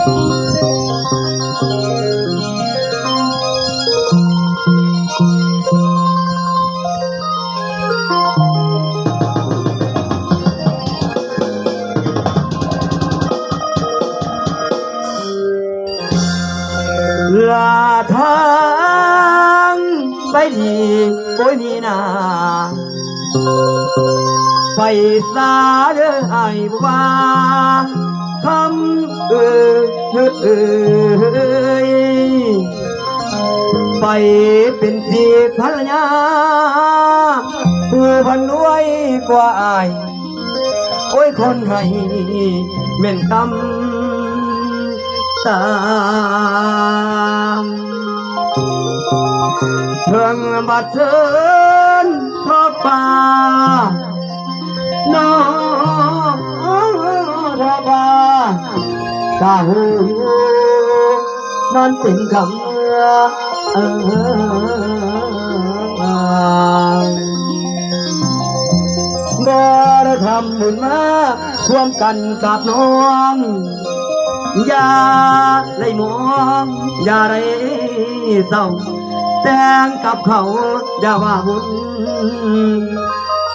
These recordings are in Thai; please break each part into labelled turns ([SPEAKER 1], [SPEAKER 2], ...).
[SPEAKER 1] ลาทางไปดีโอ้ยนี่นาไปสาเด้อไอ้บ่าคำไปเป็นที่ภรรยาผู้พันรวยกว่าอายโอ้ยคนให้เม่นตำตามเทิงบัดเทินทอป่าน้องทอป่ากาหูนอนเป็นคำบ่ได้ทำบุญมาร่วมกันกับน้องอย่าไล่มองอย่าไรเศร้าแต่งกับเขาอย่าว่าบุญ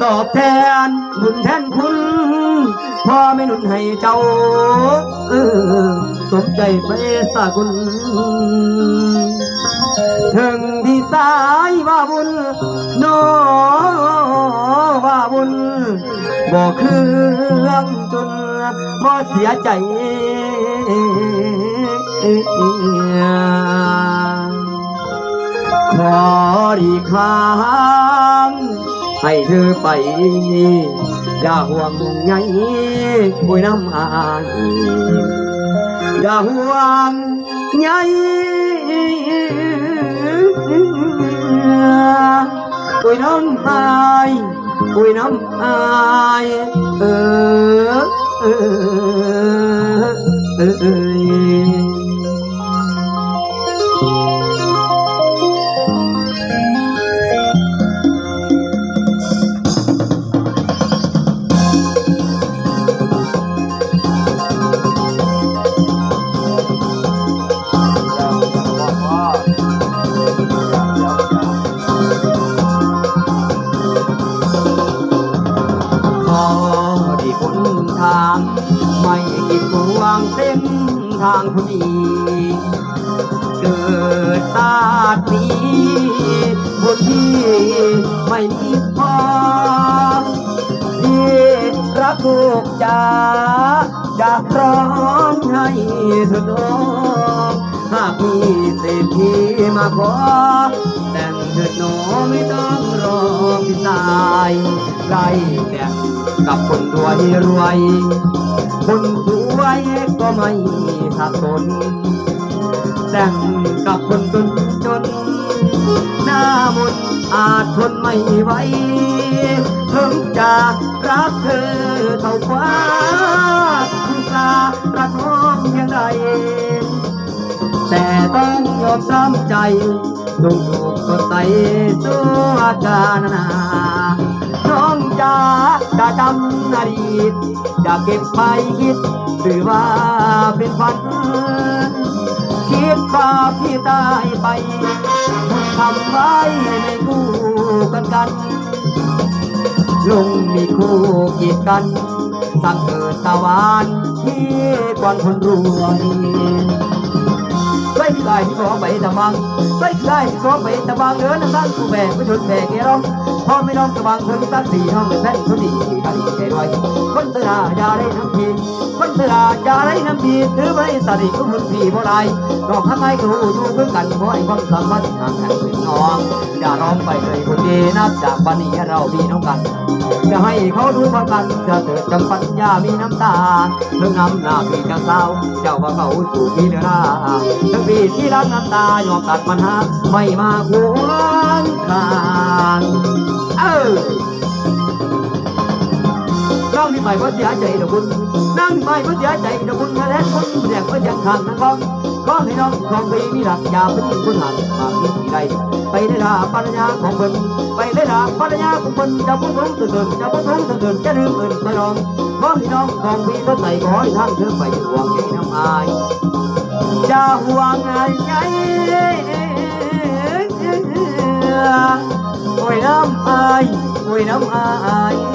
[SPEAKER 1] ตอบแทนบุญแทนคุณพ่อไม่หนุนให้เจ้าสมใจไปสากุลถึงที่สายว่าบุญโนว่าบุญบ่เครื่องจนบ่เสียใจขอดีค้างให้เธอไปอย่าห่วงใยบุยน้ำอายอย่าห่วงใยบุยน้ำอายบุยน้ำอายทางไม่กิดขวางเส้นทางคนดีเกิดชาตินี้บนที่ไม่มีพอที่รักลูกจ๋าอยากร้องให้เธอน้องหากมีเศรษฐีมาขอแต่งเถิดน้องไม่ต้องรอพี่ชายไล่แต่กับคนรวยคนสวยก็ไม่ทักตนแต่งกับคนจนหน้ามนอาจทนไม่ไหวถึงจะรักเธอเท่าฟ้าคุณตารักน้องเพียงใดแต่ต้องยอมซ้ำใจต้องถูกสดใสสู้อาการนาน้องจ๋าจะจำอดีตจะเก็บไปคิดถือว่าเป็นฝันคิดว่าพี่ตายไปทำไว้ในคู่กันลงมีคู่กีดกันสร้างเกิดตะวันที่กวนคนรวยใส่ลายที่ขอไปตะบังใส่ลายที่ขอไปตะบังเดินนั่งคู่แบกไปชนแบกเอร้องพ่อไม่น้องตะบังคนตั้งสี่ห้องเป็นแฟนคนดีกันใจด้วยคนเสืออย่าได้น้ำพีคนเสืออย่าได้น้ำพีถือไว้สติคุณพี่บ่ได้ดอกข้างในก็หูอยู่เพื่อกันขอให้ความสัมพันธ์ห่างกันเป็นน้องอย่าร้องไปเลยคนดีนับจากวันนี้เรามีน้องกันจะให้เขาดูพร้อมกันจะเถิดจำปัญญามีน้ำตาเรื่องน้ำหน้าพี่จะเศร้าเจ้าว่าเขาสู่พี่เดือดทั้งพี่ที่รักน้ำตายอมตัดปัญหาไม่มาขวางทางน้องนี่ไม่ว่าเสียใจดอกบุญนั่งไม่ว่าเสียใจดอกบุญแท้คนแรกว่ายังทางนั่งก็ให้น้องของพี่มีหลักยาเป็นคนหันมาที่ใดไปได้ด่าปัญญาของเพิ่นไปได้ด่าปัญญาของเพิ่นจะพูดสูงตื่นจะพูดสูงตื่นจะลืมเอิญไปน้องก็ให้น้องของพี่ก็ใส่ขอให้ทางเธอไปหวังให้น้ำอาย ว่าไงไงโอ้ยน้ำอายโอ้ยน้ำอาย